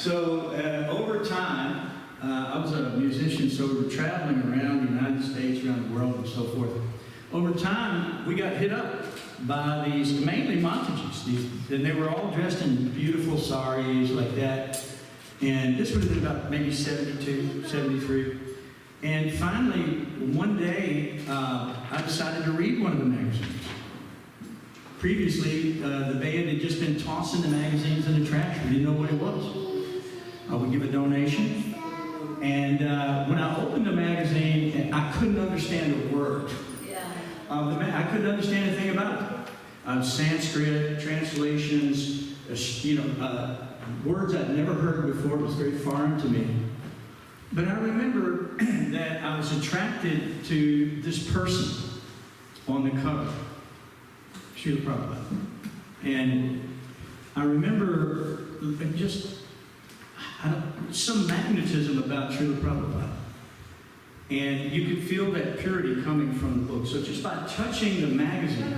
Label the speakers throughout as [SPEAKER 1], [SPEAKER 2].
[SPEAKER 1] So over time, I was a musician, so we were traveling around the United States, around the world, and so forth. Over time, we got hit up by these, mainly Montages, and they were all dressed in beautiful saris like that. And this would have been about maybe 72, 73. And finally, one day, I decided to read one of the magazines. Previously, the band had just been tossing the magazines in the trash. We didn't know what it was. I would give a donation. And when I opened the magazine, I couldn't understand a word. I couldn't understand anything about it. Sanskrit, translations, words I'd never heard before. It was very foreign to me. But I remember that I was attracted to this person on the cover, Srila Prabhupada. And I remember just some magnetism about Srila Prabhupada. And you could feel that purity coming from the book. So just by touching the magazine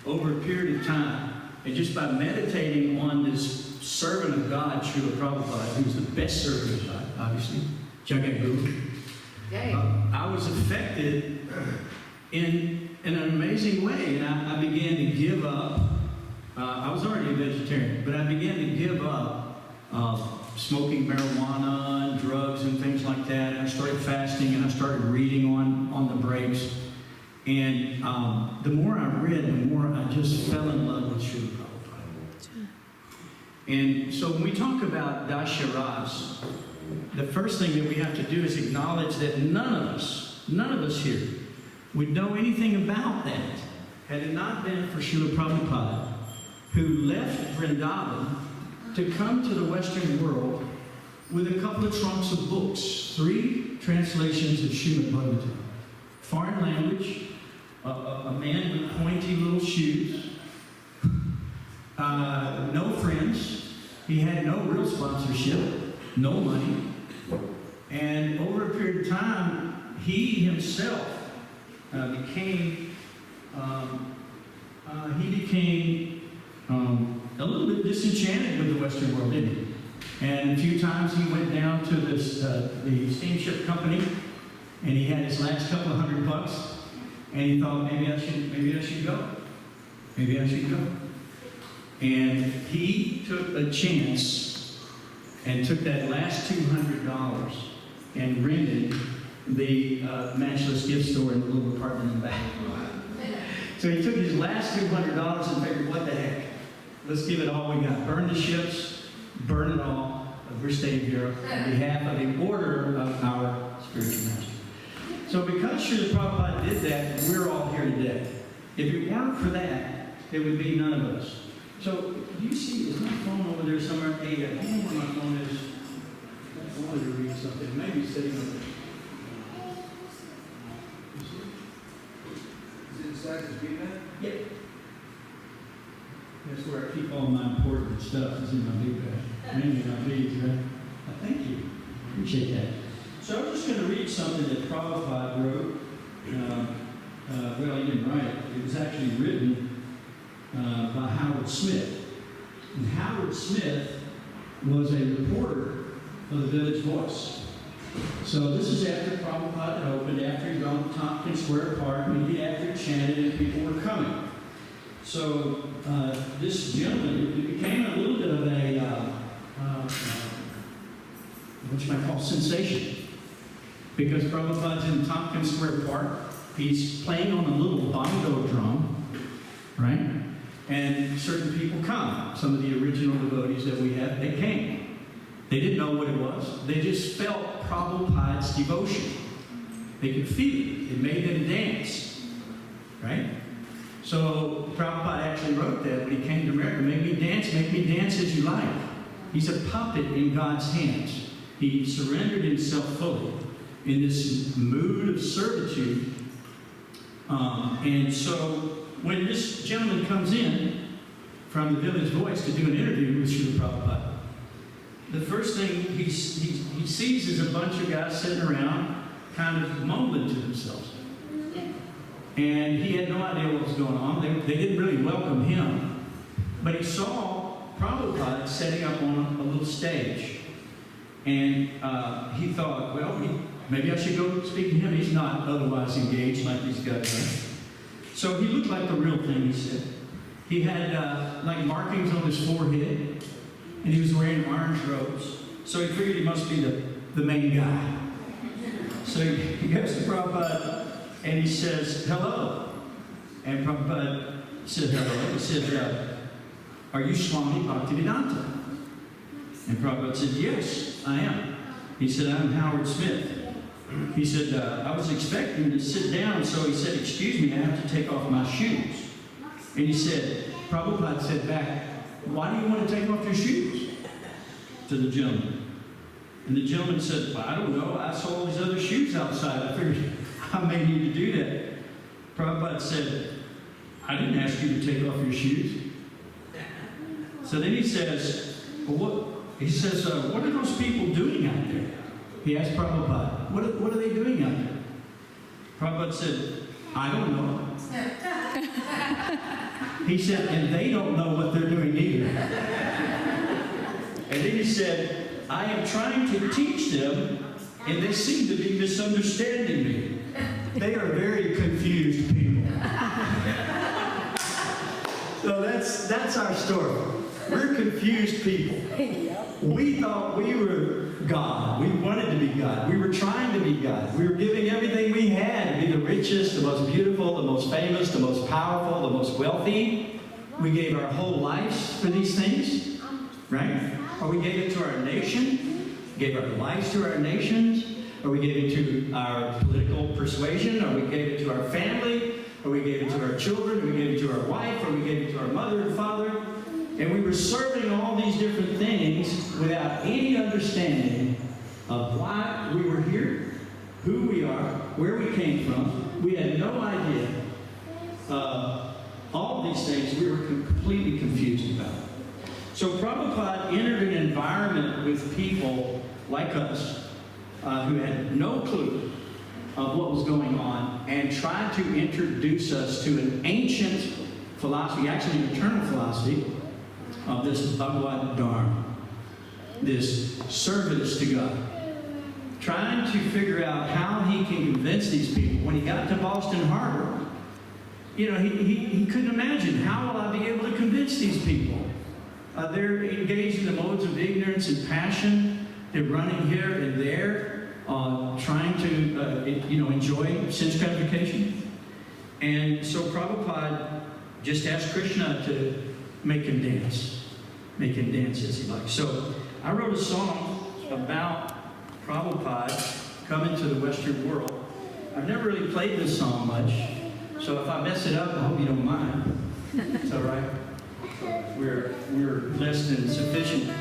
[SPEAKER 1] over a period of time, and just by meditating on this servant of God, Srila Prabhupada, who's the best servant of God, obviously, Jagadguru, I was affected in an amazing way. And I began to give up. I was already a vegetarian, but I began to give up smoking marijuana and drugs and things like that. And I started fasting, and I started reading on the breaks. And the more I read, the more I just fell in love with Srila Prabhupada. And so when we talk about Dasharas, the first thing that we have to do is acknowledge that none of us here would know anything about that had it not been for Srila Prabhupada, who left Vrndavan to come to the Western world with a couple of trunks of books, 3 translations of Srimad Bhagavatam, foreign language, a man with pointy little shoes, no friends, he had no real sponsorship, no money, and over a period of time, he himself became a little bit disenchanted with the Western world, didn't he? And a few times he went down to the steamship company, and he had his last couple of $100, and he thought, maybe I should go. Maybe I should go. And he took a chance and took that last $200 and rented the Matchless Gift Store in the little apartment in the back. So he took his last $200 and figured, what the heck? Let's give it all we got. Burn the ships, burn it all. We're staying here on behalf of the order of our spiritual master. So because Srila Prabhupada did that, we're all here today. If it weren't for that, there would be none of us. So, do you see, is my phone over there somewhere? Hey, I don't know where my phone is. I wanted to read something. Maybe it's sitting over there.
[SPEAKER 2] Is it inside the big bag?
[SPEAKER 1] Yep. That's where I keep all my important stuff. It's in my big bag. Mainly my beads, right? Thank you. Appreciate that. So I'm just going to read something that Prabhupada wrote. Well, he didn't write it. It was actually written by Howard Smith. And Howard Smith was a reporter of the Village Voice. So this is after Prabhupada had opened, after he'd gone to Tompkins Square Park, maybe after he chanted and people were coming. So this gentleman, it became a little bit of a, what you might call sensation. Because Prabhupada's in Tompkins Square Park, he's playing on a little bongo drum, right? And certain people come. Some of the original devotees that we have, they came. They didn't know what it was. They just felt Prabhupada's devotion. They could feel it. It made them dance, right? So Prabhupada actually wrote that when he came to America. Make me dance as you like. He's a puppet in God's hands. He surrendered himself fully in this mood of servitude. And so when this gentleman comes in from the Village Voice to do an interview with Srila Prabhupada, the first thing he sees is a bunch of guys sitting around kind of mumbling to themselves. And he had no idea what was going on. They didn't really welcome him. But he saw Prabhupada setting up on a little stage. And he thought, well, maybe I should go speak to him. He's not otherwise engaged like these guys are. So he looked like the real thing, he said. He had like markings on his forehead, and he was wearing orange robes. So he figured he must be the main guy. So he goes to Prabhupada, and he says, hello. And Prabhupada said, hello. He said, are you Swami Bhaktivedanta? And Prabhupada said, yes, I am. He said, I'm Howard Smith. He said, I was expecting to sit down, so he said, excuse me, I have to take off my shoes. And he said, Prabhupada said back, why do you want to take off your shoes? To the gentleman. And the gentleman said, well, I don't know, I saw all these other shoes outside. I figured I may need to do that. Prabhupada said, I didn't ask you to take off your shoes. So then he says, well, what are those people doing out there? He asked Prabhupada, what are they doing out there? Prabhupada said, I don't know. He said, and they don't know what they're doing either. And then he said, I am trying to teach them, and they seem to be misunderstanding me. They are very confused people. So that's our story. We're confused people. We thought we were God. We wanted to be God. We were trying to be God. We were giving everything we had to be the richest, the most beautiful, the most famous, the most powerful, the most wealthy. We gave our whole lives for these things, right? Or we gave it to our nation, gave our lives to our nations, or we gave it to our political persuasion, or we gave it to our family, or we gave it to our children, or we gave it to our wife, or we gave it to our mother and father. And we were serving all these different things without any understanding of why we were here, who we are, where we came from. We had no idea. All these things we were completely confused about. So Prabhupada entered an environment with people like us who had no clue of what was going on and tried to introduce us to an ancient philosophy, actually an eternal philosophy, of this Bhagavad Dharma, this service to God, trying to figure out how he can convince these people. When he got to Boston Harbor, you know, he couldn't imagine, how will I be able to convince these people? They're engaged in the modes of ignorance and passion. They're running here and there, trying to, enjoy sense gratification. And so Prabhupada just asked Krishna to make him dance as he likes. So I wrote a song about Prabhupada coming to the Western world. I've never really played this song much, so if I mess it up, I hope you don't mind. It's all right. We're less than sufficient.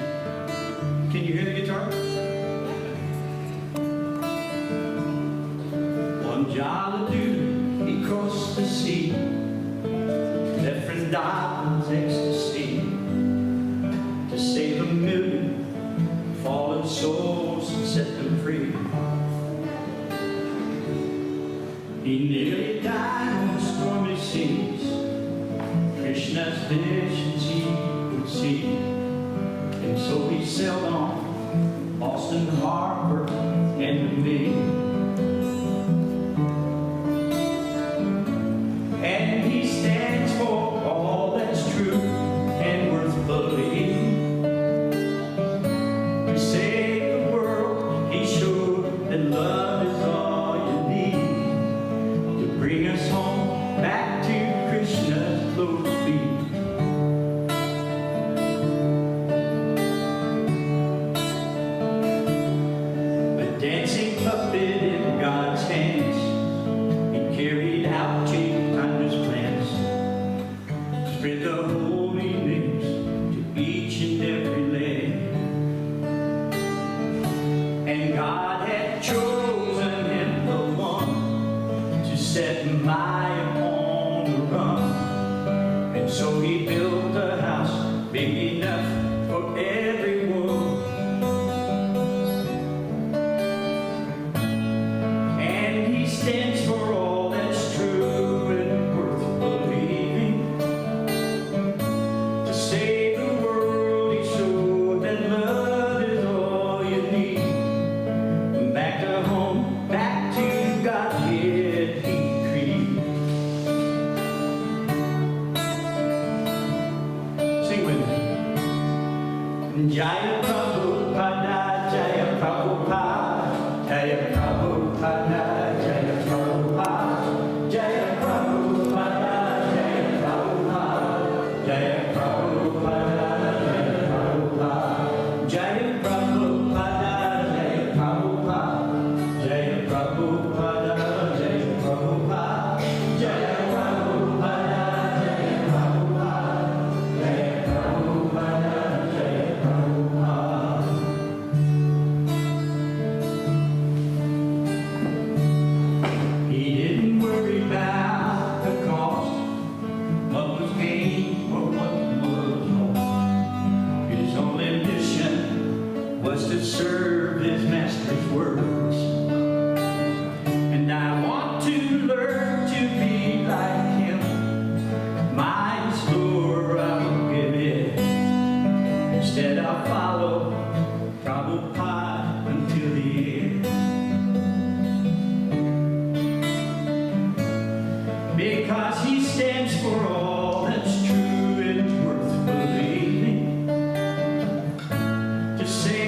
[SPEAKER 1] Can you hear the guitar? One Jaladuta, he crossed the sea, left Vrndavan's ecstasy, to save 1,000,000 fallen souls and set them free. He nearly died on the stormy seas. Krishna's visions he would see, and so he sailed on Boston Harbor and the Bay. And he stands for all that's true and worth believing. To save the world, he showed that love is all you need, to bring us home back to Krishna's lotus feet. But dancing puppet Jaya Prabhupada, Jaya Prabhupada, Jaya Prabhupada, Jaya Prabhupada, Jaya Prabhupada, Jaya Prabhupada, Jaya Prabhupada, Jaya Prabhupada, Jaya Prabhupada, Jaya Prabhupada, Jaya Prabhupada, Jaya Prabhupada, Jaya Prabhupada, Jaya Prabhupada, Jaya Prabhupada. He didn't worry about the cost, what was gained or what was lost. His only mission was to serve his master's words. And I want to learn to be like him. My store I will give it. Instead I'll follow Prabhupada until the end. Because he stands for all that's true and worth believing. To say